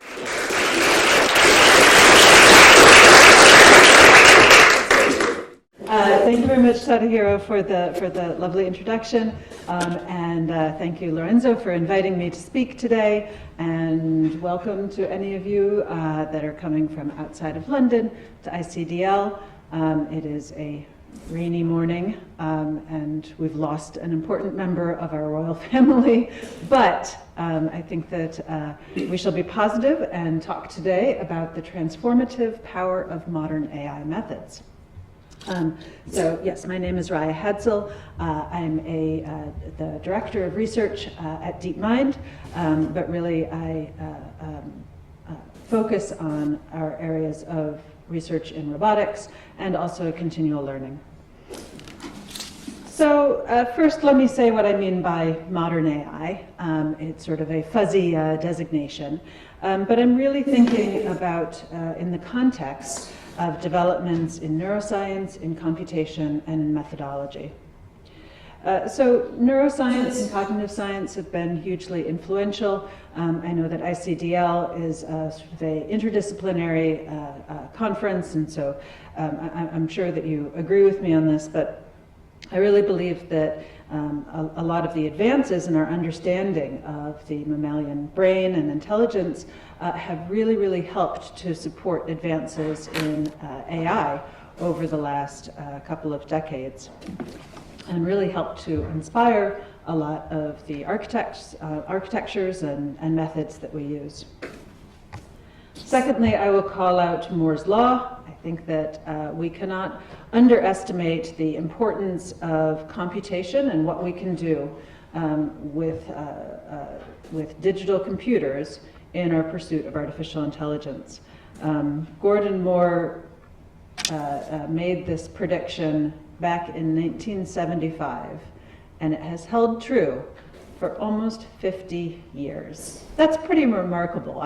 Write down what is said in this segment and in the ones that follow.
Thank you very much, Tadahiro, for the lovely introduction, and thank you, Lorenzo, for inviting me to speak today, and welcome to any of you that are coming from outside of London to ICDL. It is a rainy morning, and we've lost an important member of our royal family, but I think that we shall be positive and talk today about the transformative power of modern AI methods. So yes, my name is Raia Hadsell. I'm the Director of Research at DeepMind, but really I focus on our areas of research in robotics and also continual learning. So first let me say what I mean by modern AI. It's sort of a fuzzy designation, but I'm really thinking about in the context of developments in neuroscience, in computation, and in methodology. So neuroscience and cognitive science have been hugely influential. I know that ICDL is sort of an interdisciplinary conference, and so I'm sure that you agree with me on this, but I really believe that a lot of the advances in our understanding of the mammalian brain and intelligence have really helped to support advances in AI over the last couple of decades, and really helped to inspire a lot of the architectures and methods that we use. Secondly, I will call out Moore's Law. I think that we cannot underestimate the importance of computation and what we can do with digital computers in our pursuit of artificial intelligence. Gordon Moore made this prediction back in 1975, and it has held true for almost 50 years. That's pretty remarkable.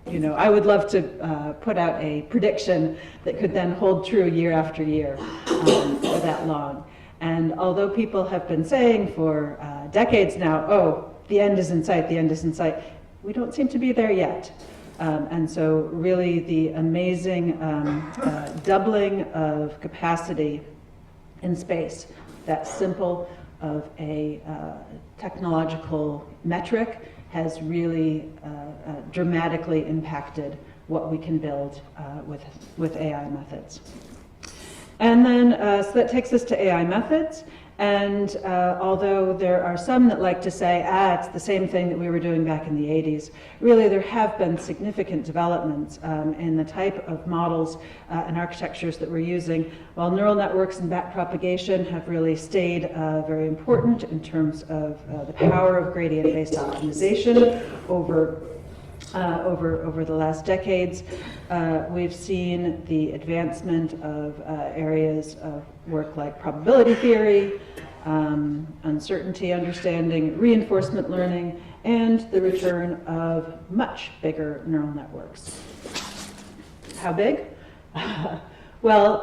You know, I would love to put out a prediction that could then hold true year after year for that long. And although people have been saying for decades now, oh, the end is in sight, the end is in sight, we don't seem to be there yet. And so really the amazing doubling of capacity in space, that simple of a technological metric, has really dramatically impacted what we can build with AI methods. And then, so that takes us to AI methods. And although there are some that like to say, it's the same thing that we were doing back in the 80s, really there have been significant developments in the type of models and architectures that we're using. While neural networks and backpropagation have really stayed very important in terms of the power of gradient-based optimization over the last decades, we've seen the advancement of areas of work like probability theory, uncertainty understanding, reinforcement learning, and the return of much bigger neural networks. How big? Well,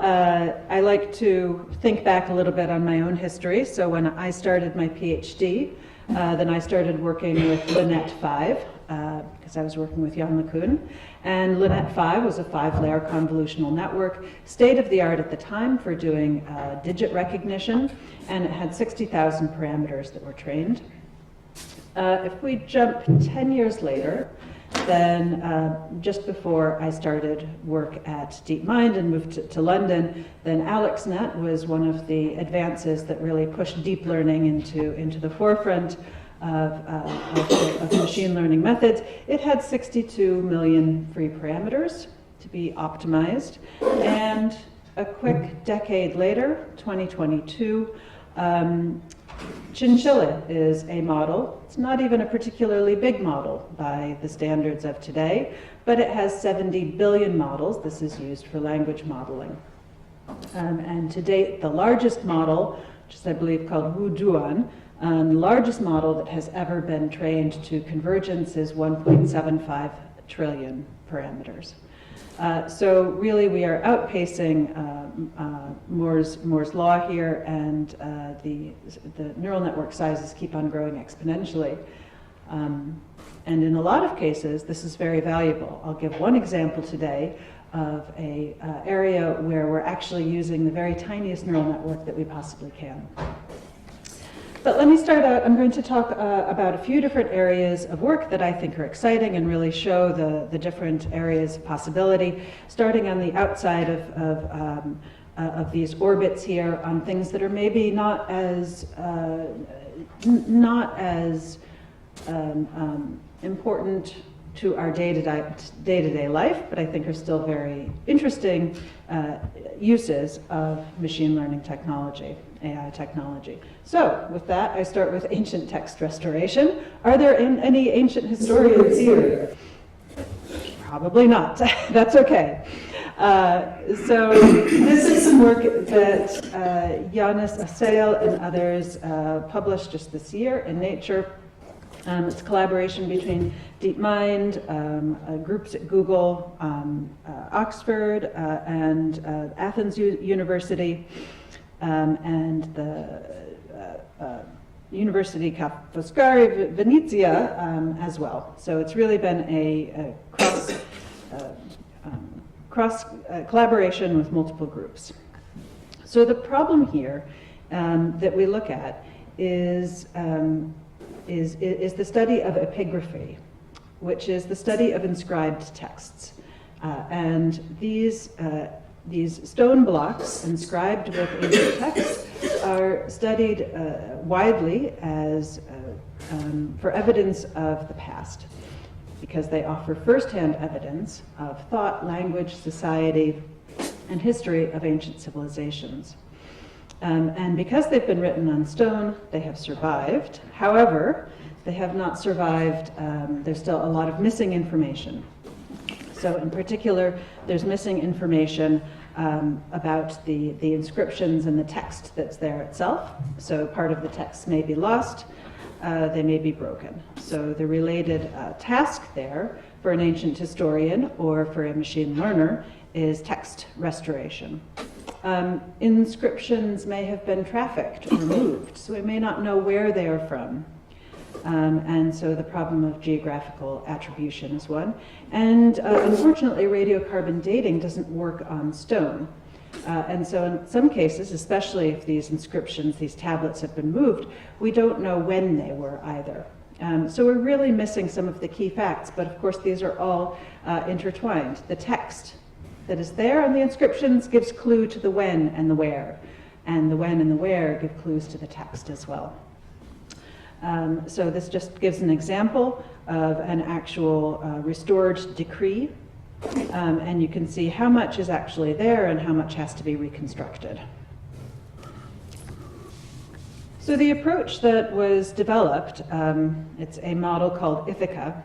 I like to think back a little bit on my own history. So when I started my PhD, then I started working with Linnet 5, because I was working with Jan LeCun. And Linnet 5 was a 5-layer convolutional network, state-of-the-art at the time for doing digit recognition, and it had 60,000 parameters that were trained. If we jump 10 years later, then just before I started work at DeepMind and moved to London, then AlexNet was one of the advances that really pushed deep learning into the forefront of machine learning methods. It had 62 million free parameters to be optimized. And a quick decade later, 2022, Chinchilla is a model. It's not even a particularly big model by the standards of today, but it has 70 billion models. This is used for language modeling. And to date, the largest model, which is I believe called Wuduan, the largest model that has ever been trained to convergence is 1.75 trillion parameters. So really we are outpacing Moore's law here, and the neural network sizes keep on growing exponentially. And in a lot of cases, this is very valuable. I'll give one example today of a area where we're actually using the very tiniest neural network that we possibly can. But let me start out. I'm going to talk about a few different areas of work that I think are exciting and really show the different areas of possibility, starting on the outside of these orbits here on things that are maybe not as important to our day-to-day life, but I think are still very interesting uses of machine learning technology, AI technology. So with that, I start with ancient text restoration. Are there any ancient historians here? Probably not. That's okay. So this is some work that Raia Hadsell and others published just this year in Nature. It's a collaboration between DeepMind, groups at Google, Oxford, and Athens University, and the University Ca' Foscari Venezia as well. So it's really been a cross collaboration with multiple groups. So the problem here that we look at is the study of epigraphy, which is the study of inscribed texts. And these stone blocks inscribed with ancient texts are studied widely as for evidence of the past, because they offer firsthand evidence of thought, language, society, and history of ancient civilizations. And because they've been written on stone, they have survived. However, they have not survived, there's still a lot of missing information. So in particular, there's missing information about the inscriptions and the text that's there itself. So part of the text may be lost, they may be broken. So the related task there for an ancient historian or for a machine learner is text restoration. Inscriptions may have been trafficked or moved, so we may not know where they are from. And so the problem of geographical attribution is one. And unfortunately, radiocarbon dating doesn't work on stone. And so in some cases, especially if these inscriptions, these tablets have been moved, we don't know when they were either. So we're really missing some of the key facts, but of course these are all intertwined. The text that is there on the inscriptions gives clue to the when and the where, and the when and the where give clues to the text as well. So this just gives an example of an actual restored decree, and you can see how much is actually there and how much has to be reconstructed. So the approach that was developed, it's a model called Ithaca,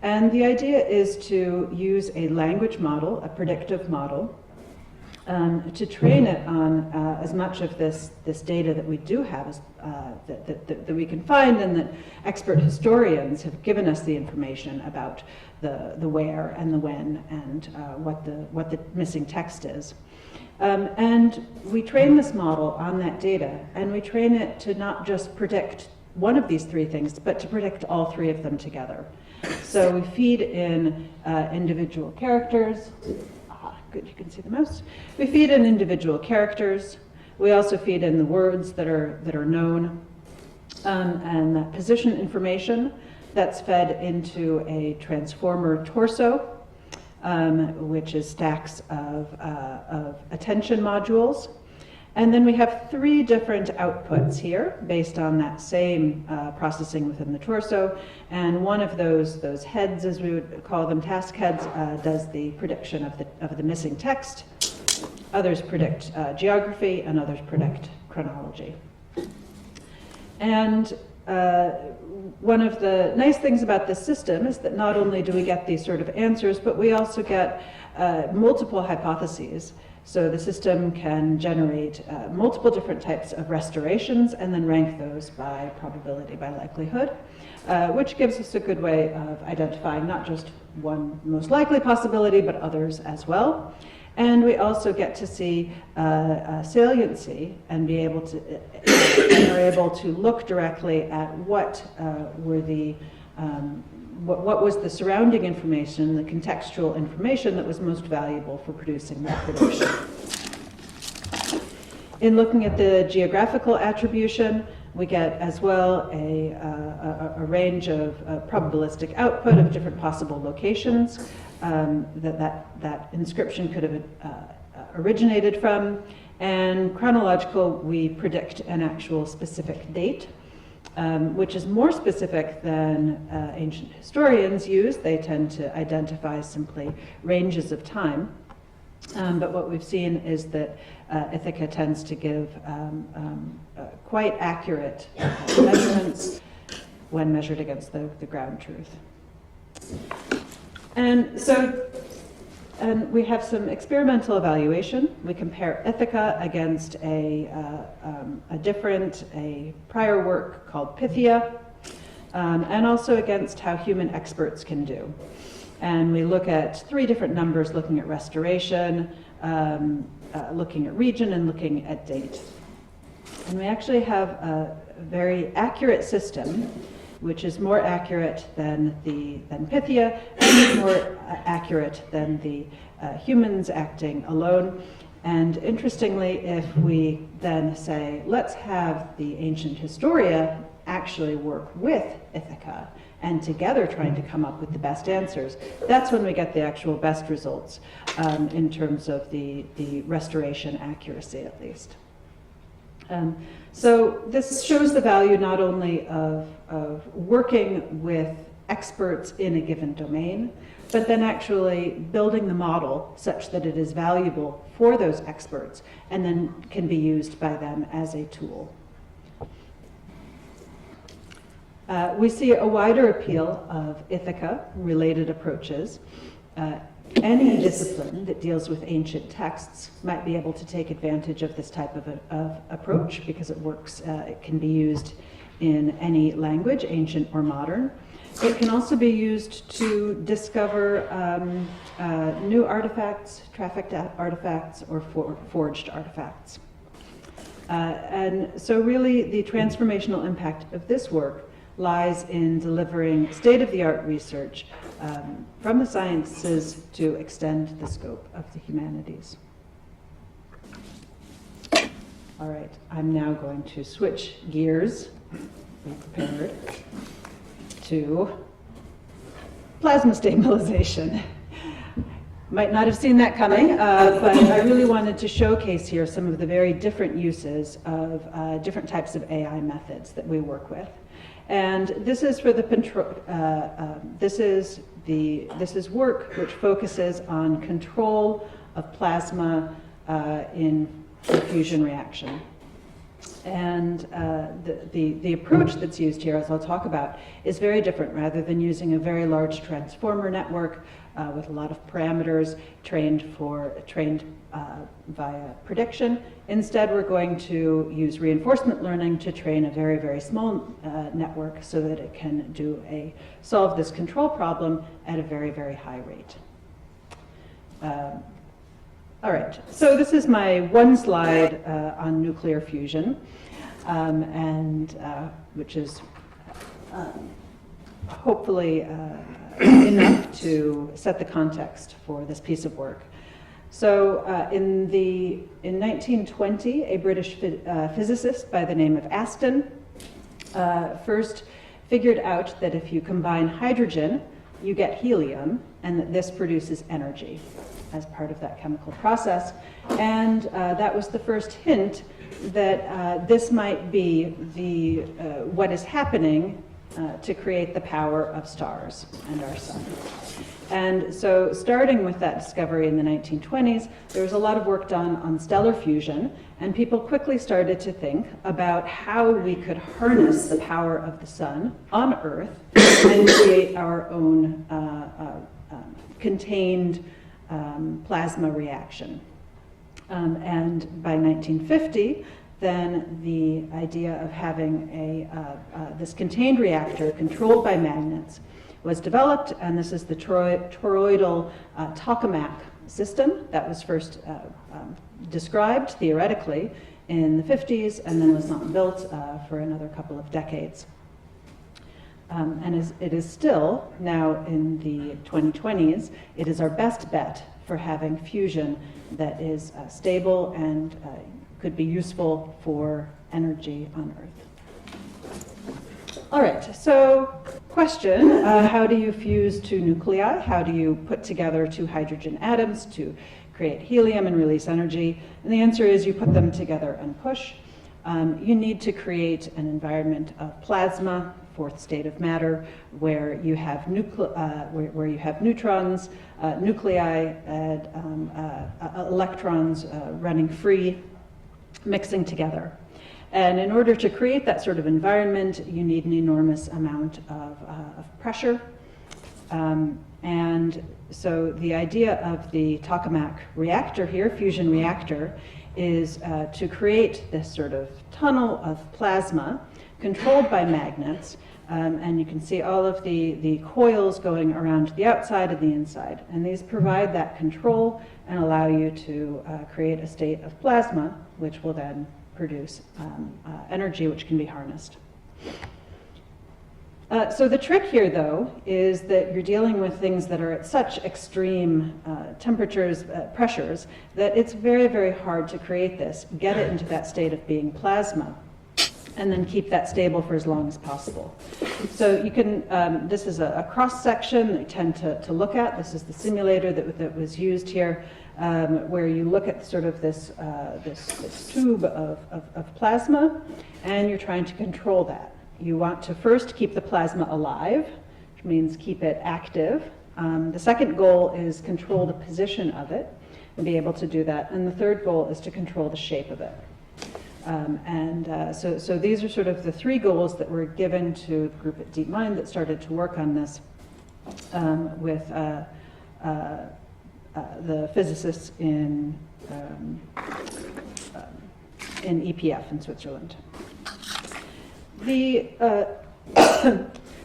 and the idea is to use a language model, a predictive model, to train it on as much of this data that we do have as, that we can find, and that expert historians have given us the information about the where and the when and what the missing text is. And we train this model on that data, and we train it to not just predict one of these three things, but to predict all three of them together. So we feed in individual characters. Good, you can see the mouse. We feed in individual characters. We also feed in the words that are known, and that position information that's fed into a transformer torso, which is stacks of attention modules. And then we have three different outputs here based on that same processing within the torso. And one of those heads, as we would call them, task heads, does the prediction of the missing text. Others predict geography, and others predict chronology. And one of the nice things about this system is that not only do we get these sort of answers, but we also get multiple hypotheses. So the system can generate multiple different types of restorations and then rank those by probability, by likelihood, which gives us a good way of identifying not just one most likely possibility, but others as well. And we also get to see saliency and be able to, and are able to look directly at what were the what was the surrounding information, the contextual information that was most valuable for producing that prediction. In looking at the geographical attribution, we get as well a range of probabilistic output of different possible locations that inscription could have originated from. And chronological, we predict an actual specific date, which is more specific than ancient historians use. They tend to identify simply ranges of time. But what we've seen is that Ithaca tends to give quite accurate measurements when measured against the ground truth. And so we have some experimental evaluation. We compare Ithaca against a prior work called Pythia, and also against how human experts can do. And we look at 3 different numbers, looking at restoration, looking at region, and looking at date. And we actually have a very accurate system, which is more accurate than Pythia, and more accurate than the humans acting alone. And interestingly, if we then say, let's have the ancient Historia actually work with Ithaca, and together trying to come up with the best answers, that's when we get the actual best results in terms of the restoration accuracy, at least. So this shows the value not only of working with experts in a given domain, but then actually building the model such that it is valuable for those experts and then can be used by them as a tool. We see a wider appeal of Ithaca-related approaches. Any discipline that deals with ancient texts might be able to take advantage of this type of approach because it works, it can be used in any language, ancient or modern. It can also be used to discover new artifacts, trafficked artifacts, or forged artifacts. And so really the transformational impact of this work lies in delivering state-of-the-art research from the sciences to extend the scope of the humanities. All right, I'm now going to switch gears, be prepared, to plasma stabilization. Might not have seen that coming, but I really wanted to showcase here some of the very different uses of different types of AI methods that we work with. And this is for the this is work which focuses on control of plasma in fusion reaction. And the approach that's used here, as I'll talk about, is very different. Rather than using a very large transformer network with a lot of parameters trained via prediction, instead we're going to use reinforcement learning to train a very, very small network so that it can solve this control problem at a very, very high rate. All right, so this is my one slide on nuclear fusion, which is hopefully enough to set the context for this piece of work. So in 1920, a British physicist by the name of Aston first figured out that if you combine hydrogen, you get helium, and that this produces energy as part of that chemical process. And that was the first hint that this might be what is happening to create the power of stars and our sun. And so starting with that discovery in the 1920s, there was a lot of work done on stellar fusion, and people quickly started to think about how we could harness the power of the sun on Earth and create our own contained plasma reaction. And by 1950, then the idea of having this contained reactor controlled by magnets was developed, and this is the toroidal tokamak system that was first described theoretically in the 50s and then was not built for another couple of decades. and it is still, now in the 2020s, it is our best bet for having fusion that is stable and could be useful for energy on Earth. All right, so question, how do you fuse two nuclei? How do you put together two hydrogen atoms to create helium and release energy? And the answer is you put them together and push. You need to create an environment of plasma, fourth state of matter, where you have where you have neutrons, nuclei, and electrons running free, mixing together. And in order to create that sort of environment, you need an enormous amount of pressure. And so the idea of the tokamak reactor here, fusion reactor, is to create this sort of tunnel of plasma controlled by magnets. And you can see all of the coils going around the outside and the inside. And these provide that control and allow you to create a state of plasma, which will then produce energy which can be harnessed. So the trick here, though, is that you're dealing with things that are at such extreme temperatures, pressures, that it's very, very hard to create this, get it into that state of being plasma, and then keep that stable for as long as possible. So you can, this is a cross-section that you tend to look at. This is the simulator that was used here, where you look at sort of this tube of plasma, and you're trying to control that. You want to first keep the plasma alive, which means keep it active. The second goal is control the position of it and be able to do that. And the third goal is to control the shape of it. So these are sort of the three goals that were given to the group at DeepMind that started to work on this with the physicists in EPF in Switzerland. The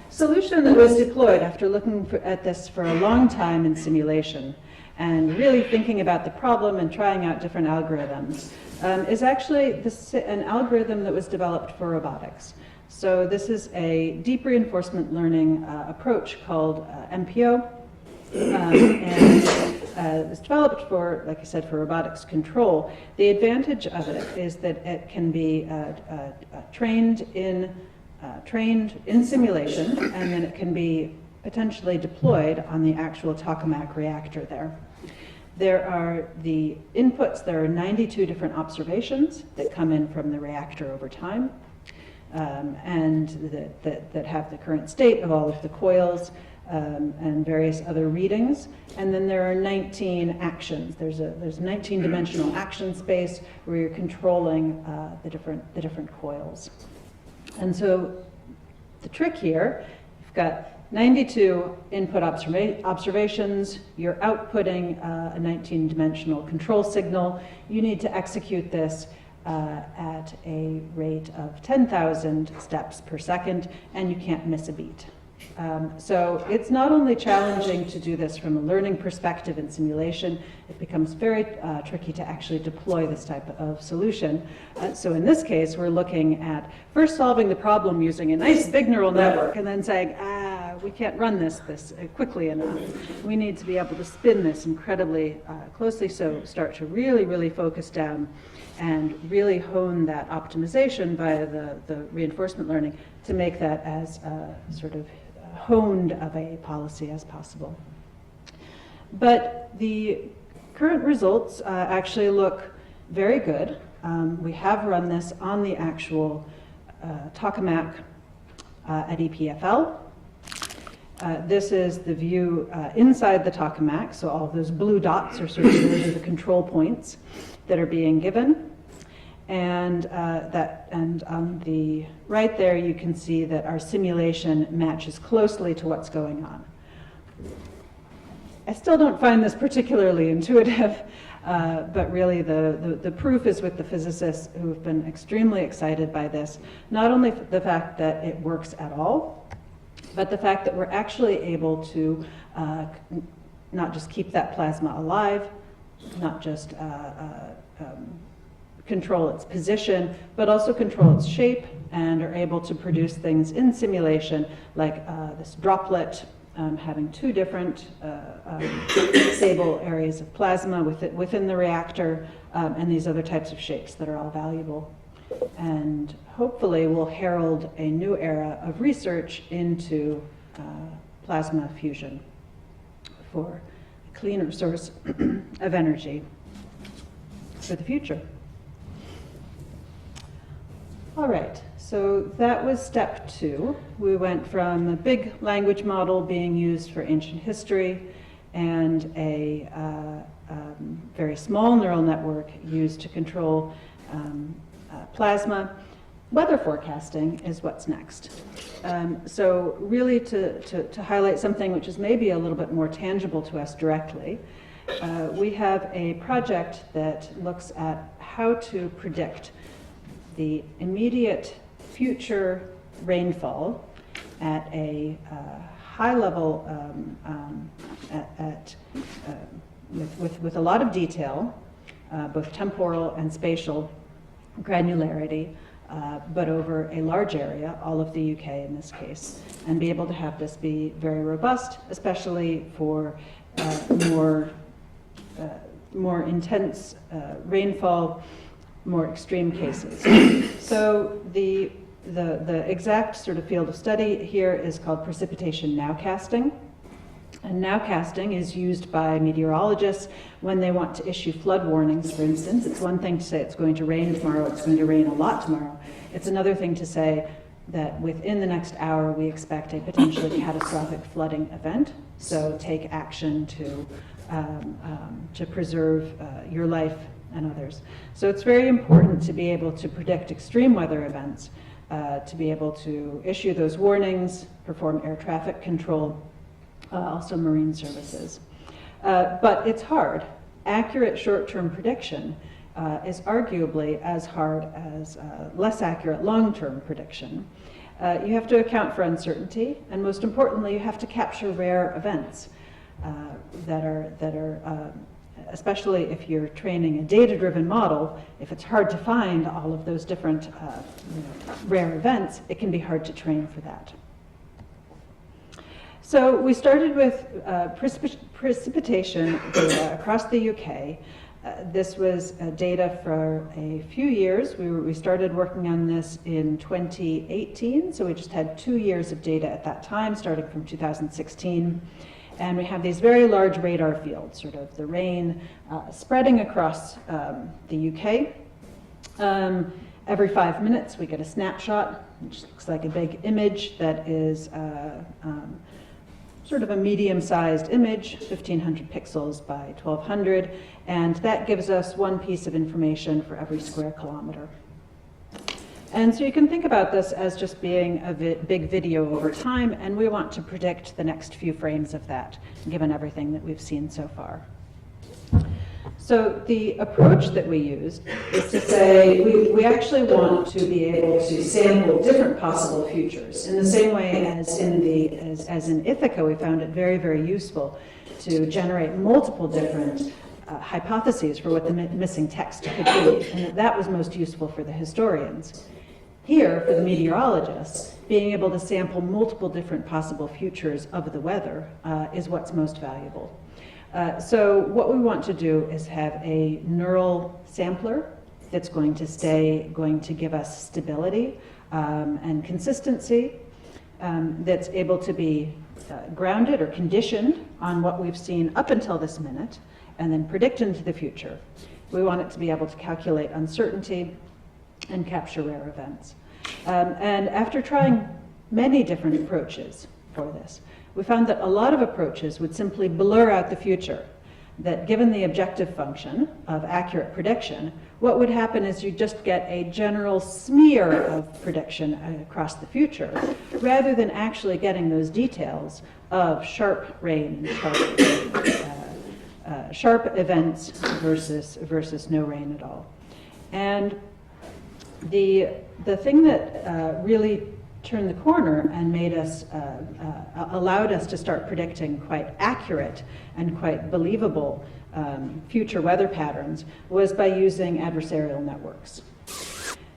solution that was deployed after looking at this for a long time in simulation and really thinking about the problem and trying out different algorithms is actually an algorithm that was developed for robotics. So this is a deep reinforcement learning approach called MPO. And it's developed for, like I said, for robotics control. The advantage of it is that it can be trained in simulation, and then it can be potentially deployed on the actual tokamak reactor there. There are the inputs, there are 92 different observations that come in from the reactor over time, and that have the current state of all of the coils, and various other readings. And then there are 19 actions. There's a 19-dimensional action space where you're controlling the different coils. And so the trick here, you've got 92 input observations. You're outputting a 19-dimensional control signal. You need to execute this at a rate of 10,000 steps per second, and you can't miss a beat. So it's not only challenging to do this from a learning perspective in simulation, it becomes very tricky to actually deploy this type of solution. So in this case, we're looking at first solving the problem using a nice big neural network and then saying, we can't run this quickly enough. We need to be able to spin this incredibly closely, so start to really, really focus down and really hone that optimization via the reinforcement learning to make that as sort of honed of a policy as possible. But the current results actually look very good. We have run this on the actual tokamak at EPFL. This is the view inside the tokamak, so all of those blue dots are sort of those are the control points that are being given. And on the right there, you can see that our simulation matches closely to what's going on. I still don't find this particularly intuitive, but really the proof is with the physicists who have been extremely excited by this. Not only the fact that it works at all, but the fact that we're actually able to not just keep that plasma alive, not just control its position, but also control its shape, and are able to produce things in simulation, like this droplet having two different stable areas of plasma within the reactor, and these other types of shapes that are all valuable. And hopefully will herald a new era of research into plasma fusion for a cleaner source of energy for the future. All right, so that was step 2. We went from a big language model being used for ancient history and a very small neural network used to control plasma. Weather forecasting is what's next. So really to highlight something which is maybe a little bit more tangible to us directly, we have a project that looks at how to predict the immediate future rainfall at a high level, with a lot of detail, both temporal and spatial granularity, but over a large area, all of the UK in this case, and be able to have this be very robust, especially for more intense rainfall, more extreme cases. So the exact sort of field of study here is called precipitation nowcasting. And nowcasting is used by meteorologists when they want to issue flood warnings, for instance. It's one thing to say it's going to rain tomorrow, it's going to rain a lot tomorrow. It's another thing to say that within the next hour we expect a potentially catastrophic flooding event, so take action to preserve your life and others. So it's very important to be able to predict extreme weather events, to be able to issue those warnings, perform air traffic control, also marine services. But it's hard. Accurate short-term prediction is arguably as hard as less accurate long-term prediction. You have to account for uncertainty, and most importantly, you have to capture rare events that are especially if you're training a data-driven model. If it's hard to find all of those different rare events, it can be hard to train for that. So we started with precipitation data across the UK. This was data for a few years. We started working on this in 2018, so we just had 2 years of data at that time, starting from 2016. And we have these very large radar fields, sort of the rain spreading across the UK. Every 5 minutes we get a snapshot, which looks like a big image that is sort of a medium-sized image, 1,500 pixels by 1,200, and that gives us one piece of information for every square kilometer. And so you can think about this as just being a big video over time, and we want to predict the next few frames of that, given everything that we've seen so far. So the approach that we used is to say we actually want to be able to sample different possible futures. In the same way as in Ithaca, we found it very, very useful to generate multiple different hypotheses for what the missing text could be, and that was most useful for the historians. Here, for the meteorologists, being able to sample multiple different possible futures of the weather is what's most valuable. So what we want to do is have a neural sampler that's going to give us stability and consistency, that's able to be grounded or conditioned on what we've seen up until this minute, and then predict into the future. We want it to be able to calculate uncertainty and capture rare events. And after trying many different approaches for this, we found that a lot of approaches would simply blur out the future, that given the objective function of accurate prediction, what would happen is you just get a general smear of prediction across the future, rather than actually getting those details of sharp rain and sharp events versus no rain at all. And the thing that really turned the corner and made us, allowed us to start predicting quite accurate and quite believable future weather patterns was by using adversarial networks.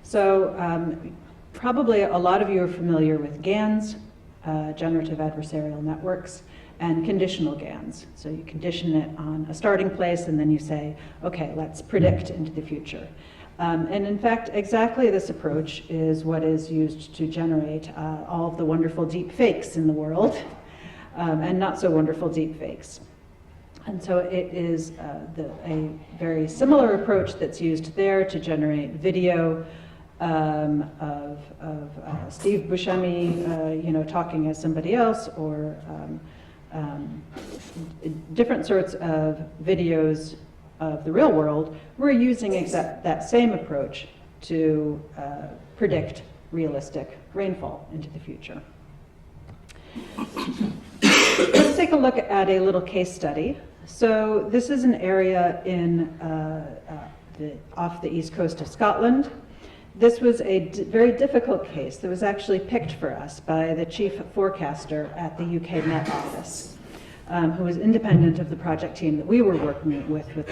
So probably a lot of you are familiar with GANs, generative adversarial networks, and conditional GANs. So you condition it on a starting place and then you say, okay, let's predict into the future. And in fact, exactly this approach is what is used to generate all of the wonderful deep fakes in the world, and not so wonderful deep fakes. And so it is a very similar approach that's used there to generate video of Steve Buscemi, talking as somebody else, or different sorts of videos of the real world. We're using that same approach to predict realistic rainfall into the future. Let's take a look at a little case study. So this is an area in off the east coast of Scotland. This was a very difficult case that was actually picked for us by the chief forecaster at the UK Met Office, who was independent of the project team that we were working with the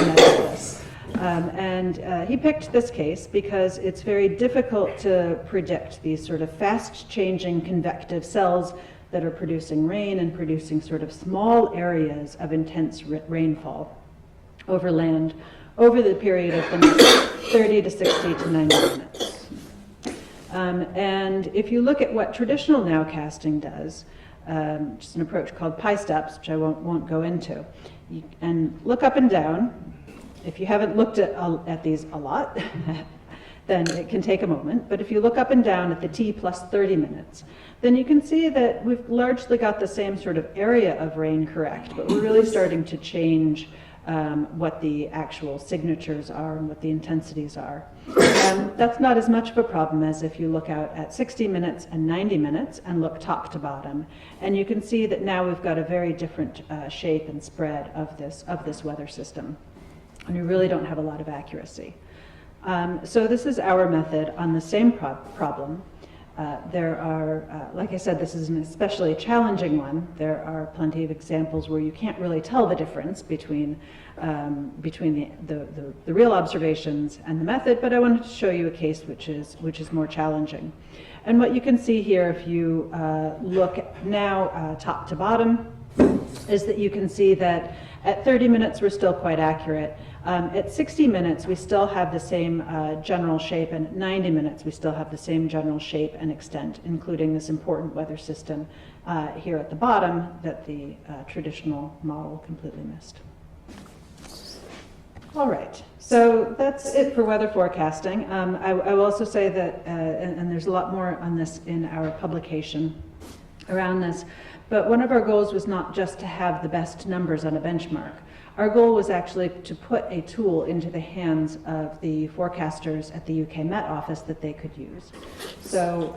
Met Office. And he picked this case because it's very difficult to predict these sort of fast-changing convective cells that are producing rain and producing sort of small areas of intense rainfall over land over the period of the next 30 to 60 to 90 minutes. And if you look at what traditional nowcasting does, just an approach called pi steps, which I won't go into, and look up and down. If you haven't looked at these a lot, then it can take a moment. But if you look up and down at the t plus 30 minutes, then you can see that we've largely got the same sort of area of rain correct, but we're really starting to change what the actual signatures are and what the intensities are. That's not as much of a problem as if you look out at 60 minutes and 90 minutes and look top to bottom. And you can see that now we've got a very different shape and spread of this weather system. And we really don't have a lot of accuracy. So this is our method on the same problem. There are, like I said, this is an especially challenging one. There are plenty of examples where you can't really tell the difference between the real observations and the method, but I wanted to show you a case which is more challenging. And what you can see here, if you look now top to bottom, is that you can see that at 30 minutes we're still quite accurate. At 60 minutes, we still have the same general shape, and at 90 minutes, we still have the same general shape and extent, including this important weather system here at the bottom that the traditional model completely missed. All right, so that's it for weather forecasting. I will also say that, and there's a lot more on this in our publication around this, but one of our goals was not just to have the best numbers on a benchmark. Our goal was actually to put a tool into the hands of the forecasters at the UK Met Office that they could use. So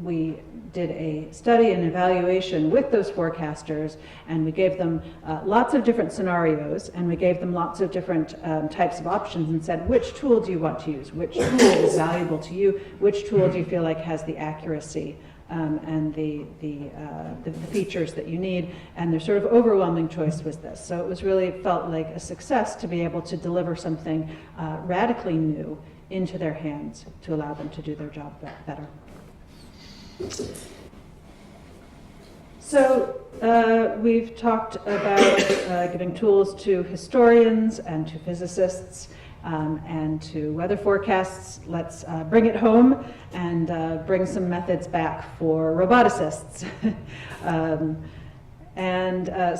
we did a study and evaluation with those forecasters, and we gave them lots of different scenarios, and we gave them lots of different types of options and said, which tool do you want to use? Which tool is valuable to you? Which tool do you feel like has the accuracy and the features that you need? And their sort of overwhelming choice was this. So it was really felt like a success to be able to deliver something radically new into their hands to allow them to do their job better. So we've talked about giving tools to historians and to physicists and to weather forecasts. Let's bring it home and bring some methods back for roboticists.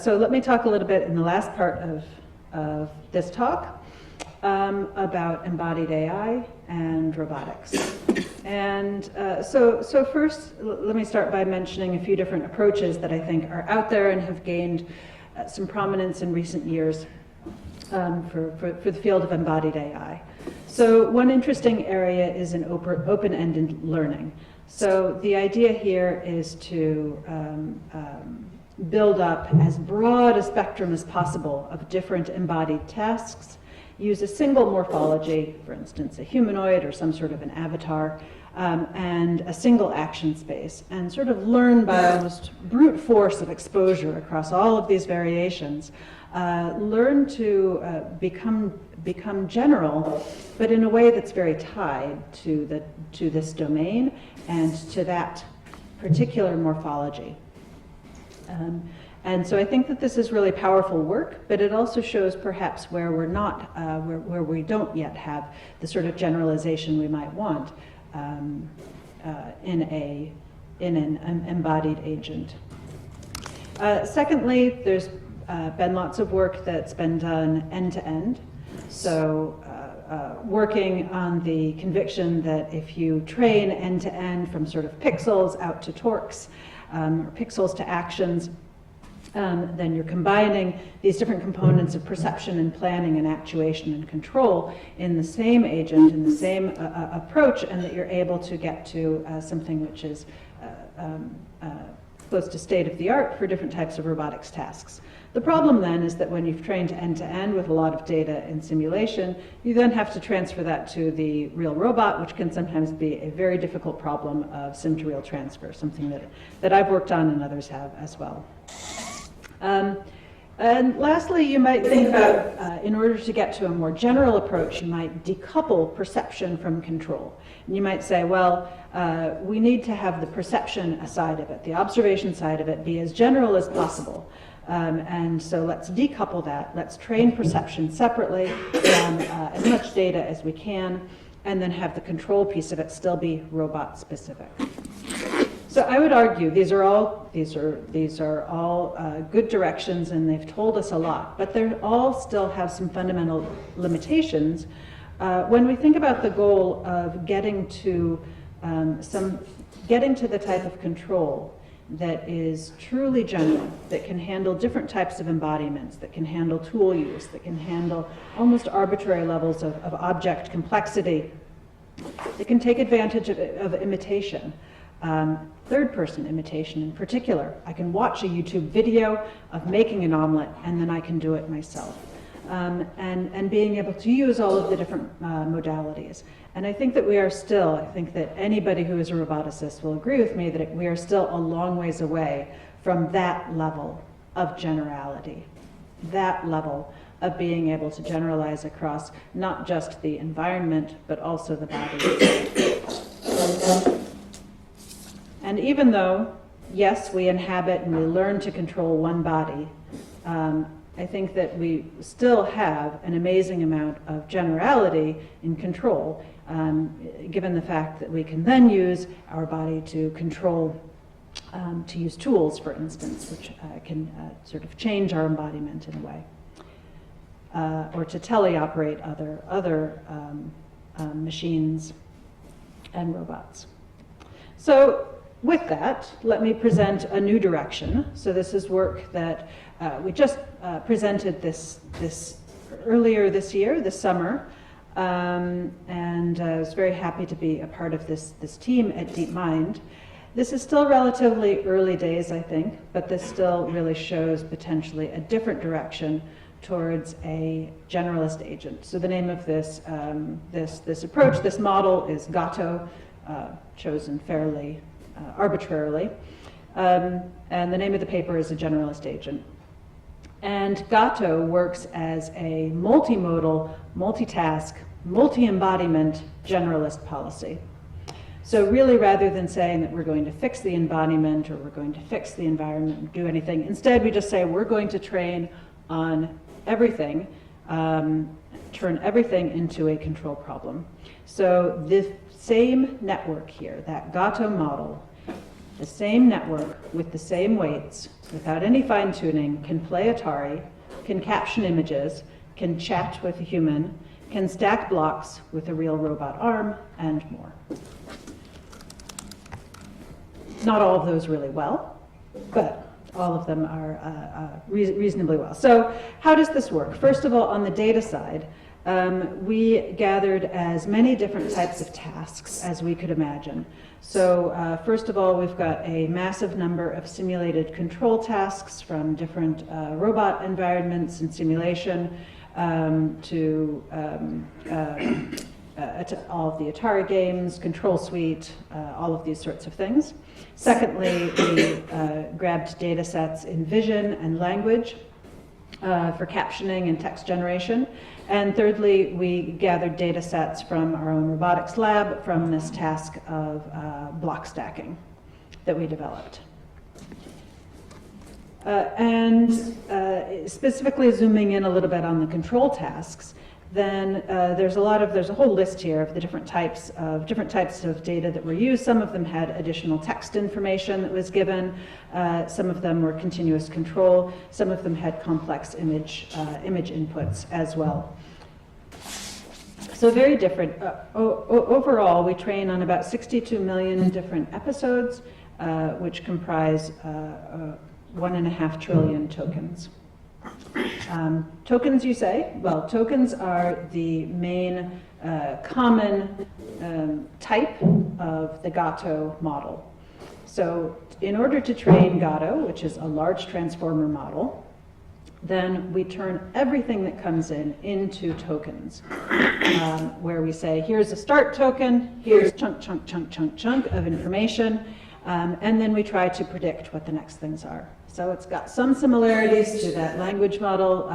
So let me talk a little bit in the last part of this talk about embodied AI and robotics. And so first, let me start by mentioning a few different approaches that I think are out there and have gained some prominence in recent years for the field of embodied AI. So one interesting area is in open-ended learning. So the idea here is to build up as broad a spectrum as possible of different embodied tasks, use a single morphology, for instance, a humanoid or some sort of an avatar, and a single action space, and sort of learn by almost brute force of exposure across all of these variations, learn to become general, but in a way that's very tied to this domain and to that particular morphology. And so I think that this is really powerful work, but it also shows perhaps where we're not, where we don't yet have the sort of generalization we might want in an embodied agent. Secondly, there's been lots of work that's been done end-to-end. So working on the conviction that if you train end-to-end from sort of pixels out to torques, or pixels to actions, then you're combining these different components of perception and planning and actuation and control in the same agent, in the same approach, and that you're able to get to something which is close to state-of-the-art for different types of robotics tasks. The problem then is that when you've trained end-to-end with a lot of data in simulation, you then have to transfer that to the real robot, which can sometimes be a very difficult problem of sim-to-real transfer, something that I've worked on and others have as well. And lastly, you might think about, in order to get to a more general approach, you might decouple perception from control. And you might say, well, we need to have the perception side of it, the observation side of it, be as general as possible. And so let's decouple that. Let's train perception separately from as much data as we can, and then have the control piece of it still be robot specific. So I would argue these are all good directions, and they've told us a lot, but they all still have some fundamental limitations when we think about the goal of getting to the type of control that is truly general, that can handle different types of embodiments, that can handle tool use, that can handle almost arbitrary levels of object complexity, that can take advantage of imitation. Third-person imitation in particular. I can watch a YouTube video of making an omelet, and then I can do it myself. And being able to use all of the different modalities. And I think that I think that anybody who is a roboticist will agree with me that we are still a long ways away from that level of generality, that level of being able to generalize across not just the environment, but also the body. And even though, yes, we inhabit and we learn to control one body, I think that we still have an amazing amount of generality in control, given the fact that we can then use our body to control, to use tools, for instance, which can sort of change our embodiment in a way, or to teleoperate other machines and robots. So with that, let me present a new direction. So this is work that we just presented this earlier this year, this summer, and I was very happy to be a part of this team at DeepMind. This is still relatively early days, I think, but this still really shows potentially a different direction towards a generalist agent. So the name of this approach, this model, is Gato, chosen fairly arbitrarily, and the name of the paper is A Generalist Agent. And Gato works as a multimodal, multitask, multi-embodiment generalist policy. So really, rather than saying that we're going to fix the embodiment or we're going to fix the environment and do anything, instead we just say we're going to train on everything, turn everything into a control problem. So this same network here, that Gato model, the same network with the same weights, without any fine-tuning, can play Atari, can caption images, can chat with a human, can stack blocks with a real robot arm, and more. Not all of those really well, but all of them are reasonably well. So how does this work? First of all, on the data side, we gathered as many different types of tasks as we could imagine. So first of all, we've got a massive number of simulated control tasks from different robot environments and simulation to all of the Atari games, Control Suite, all of these sorts of things. Secondly, we grabbed data sets in vision and language for captioning and text generation. And thirdly, we gathered data sets from our own robotics lab from this task of block stacking that we developed. Specifically zooming in a little bit on the control tasks, then there's a whole list here of the different types of data that were used. Some of them had additional text information that was given. Some of them were continuous control. Some of them had complex image inputs as well. So very different. Overall, we train on about 62 million different episodes, which comprise 1.5 trillion tokens. Tokens, you say? Well, tokens are the main common type of the Gato model. So in order to train Gato, which is a large transformer model, then we turn everything that comes in into tokens, where we say, here's a start token, here's chunk of information, and then we try to predict what the next things are. So it's got some similarities to that language model,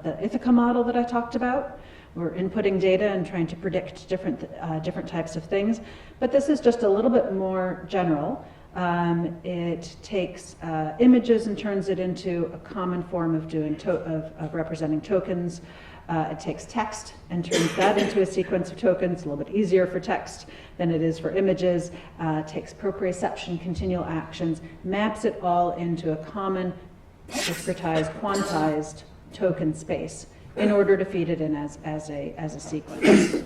the Ithaca model that I talked about. We're inputting data and trying to predict different types of things, but this is just a little bit more general. It takes images and turns it into a common form of representing tokens. It takes text and turns that into a sequence of tokens, a little bit easier for text than it is for images. It takes proprioception, continual actions, maps it all into a common, discretized, quantized token space in order to feed it in as a sequence.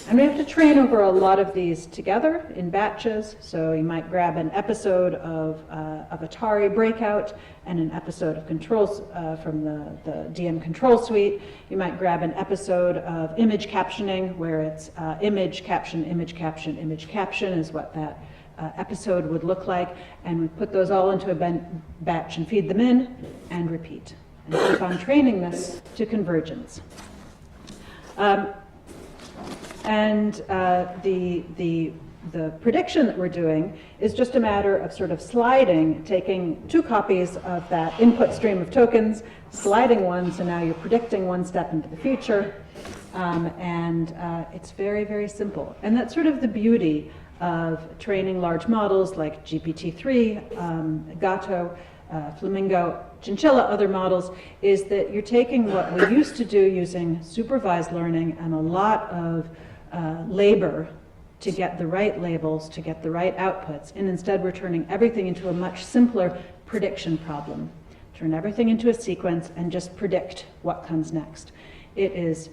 And we have to train over a lot of these together in batches. So you might grab an episode of Atari Breakout and an episode of controls from the DM Control Suite. You might grab an episode of image captioning where it's image caption, image caption, image caption is what that episode would look like. And we put those all into a batch and feed them in and repeat. And keep on training this to convergence. The prediction that we're doing is just a matter of sort of sliding, taking 2 copies of that input stream of tokens, sliding one, so now you're predicting one step into the future, it's very, very simple. And that's sort of the beauty of training large models like GPT-3, Gato, Flamingo, Chinchilla, other models, is that you're taking what we used to do using supervised learning and a lot of labor to get the right labels, to get the right outputs, and instead we're turning everything into a much simpler prediction problem. Turn everything into a sequence and just predict what comes next. It's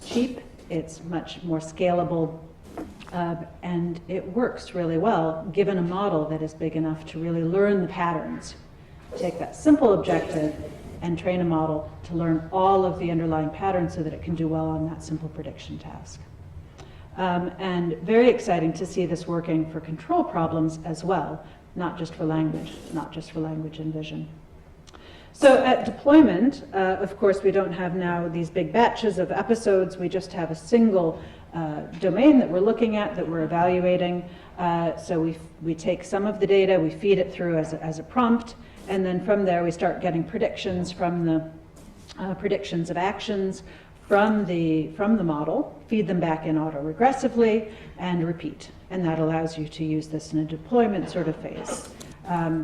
cheap, it's much more scalable, and it works really well given a model that is big enough to really learn the patterns. Take that simple objective and train a model to learn all of the underlying patterns so that it can do well on that simple prediction task. And very exciting to see this working for control problems as well, not just for language and vision. So at deployment, of course, we don't have now these big batches of episodes. We just have a single domain that we're looking at, that we're evaluating. So we take some of the data, we feed it through as a prompt, and then from there we start getting predictions from the predictions of actions from the model, feed them back in autoregressively, and repeat. And that allows you to use this in a deployment sort of phase.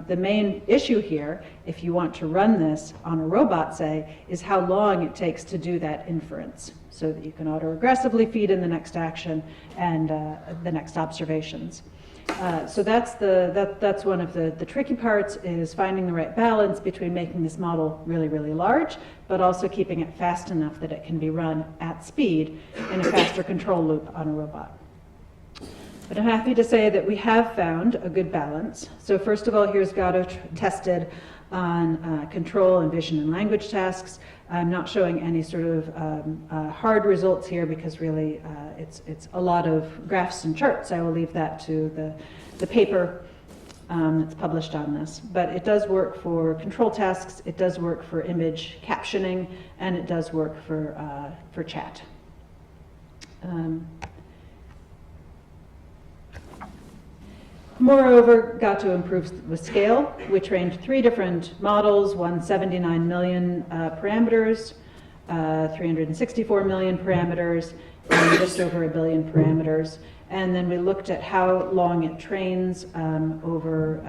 The main issue here, if you want to run this on a robot, say, is how long it takes to do that inference, so that you can autoregressively feed in the next action and the next observations. So that's one of the tricky parts, is finding the right balance between making this model really, really large, but also keeping it fast enough that it can be run at speed in a faster control loop on a robot. But I'm happy to say that we have found a good balance. So first of all, here's Gato tested on control and vision and language tasks. I'm not showing any sort of hard results here because really it's a lot of graphs and charts. I will leave that to the paper that's published on this. But it does work for control tasks, it does work for image captioning, and it does work for chat. Moreover, Gato improves with scale. We trained 3 different models, 179 million parameters, 364 million parameters, and just over 1 billion parameters. And then we looked at how long it trains over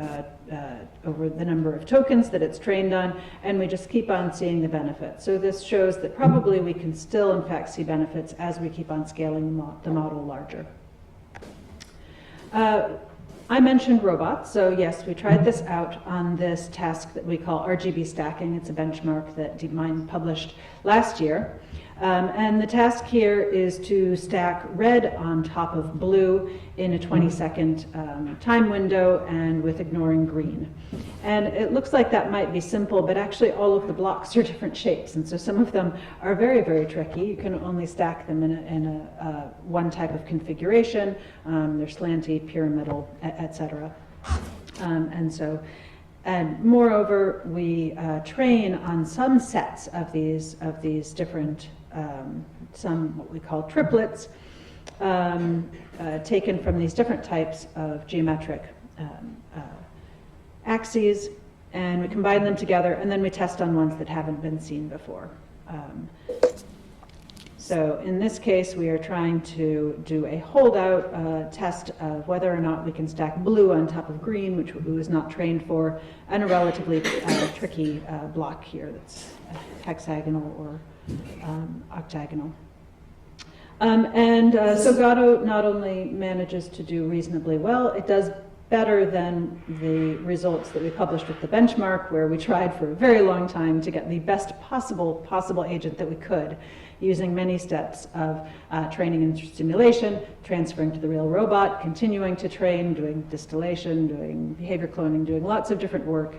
the number of tokens that it's trained on, and we just keep on seeing the benefits. So this shows that probably we can still, in fact, see benefits as we keep on scaling the model larger. I mentioned robots, so yes, we tried this out on this task that we call RGB stacking. It's a benchmark that DeepMind published last year. And the task here is to stack red on top of blue in a 20-second time window and with ignoring green. And it looks like that might be simple, but actually all of the blocks are different shapes, and so some of them are very, very tricky. You can only stack them in a one type of configuration. They're slanty, pyramidal, etc. And moreover, we train on some sets of these different, some what we call triplets, taken from these different types of geometric axes, and we combine them together, and then we test on ones that haven't been seen before. So in this case, we are trying to do a holdout test of whether or not we can stack blue on top of green, which we was not trained for, and a relatively tricky block here that's hexagonal or octagonal. So Gato not only manages to do reasonably well, it does better than the results that we published with the benchmark, where we tried for a very long time to get the best possible agent that we could, using many steps of training and simulation, transferring to the real robot, continuing to train, doing distillation, doing behavior cloning, doing lots of different work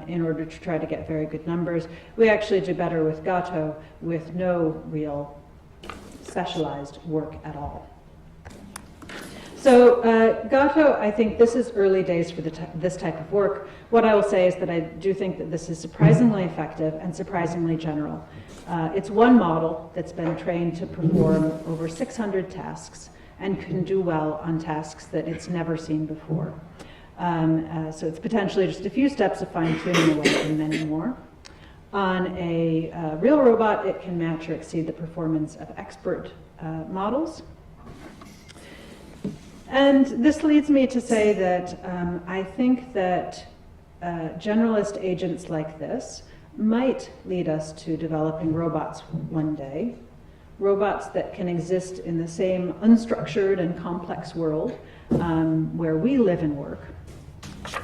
in order to try to get very good numbers. We actually do better with Gato with no real specialized work at all. So Gato, I think this is early days for this type of work. What I will say is that I do think that this is surprisingly effective and surprisingly general. It's one model that's been trained to perform over 600 tasks and can do well on tasks that it's never seen before. So it's potentially just a few steps of fine-tuning away from many more. On a real robot, it can match or exceed the performance of expert models. And this leads me to say that I think that generalist agents like this might lead us to developing robots one day, robots that can exist in the same unstructured and complex world where we live and work,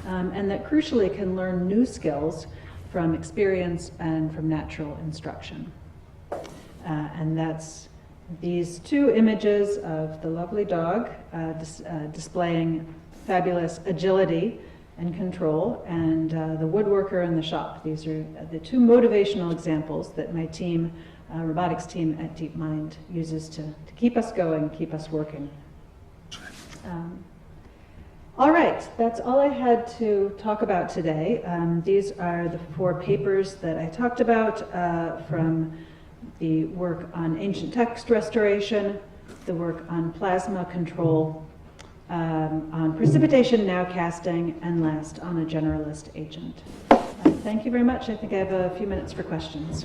and that crucially can learn new skills from experience and from natural instruction. And that's these 2 images of the lovely dog displaying fabulous agility and control, and the woodworker in the shop. These are the 2 motivational examples that my team, robotics team at DeepMind, uses to keep us going, keep us working. All right, that's all I had to talk about today. These are the 4 papers that I talked about from the work on ancient text restoration, the work on plasma control, on precipitation nowcasting, and last on a generalist agent. Thank you very much. I think I have a few minutes for questions.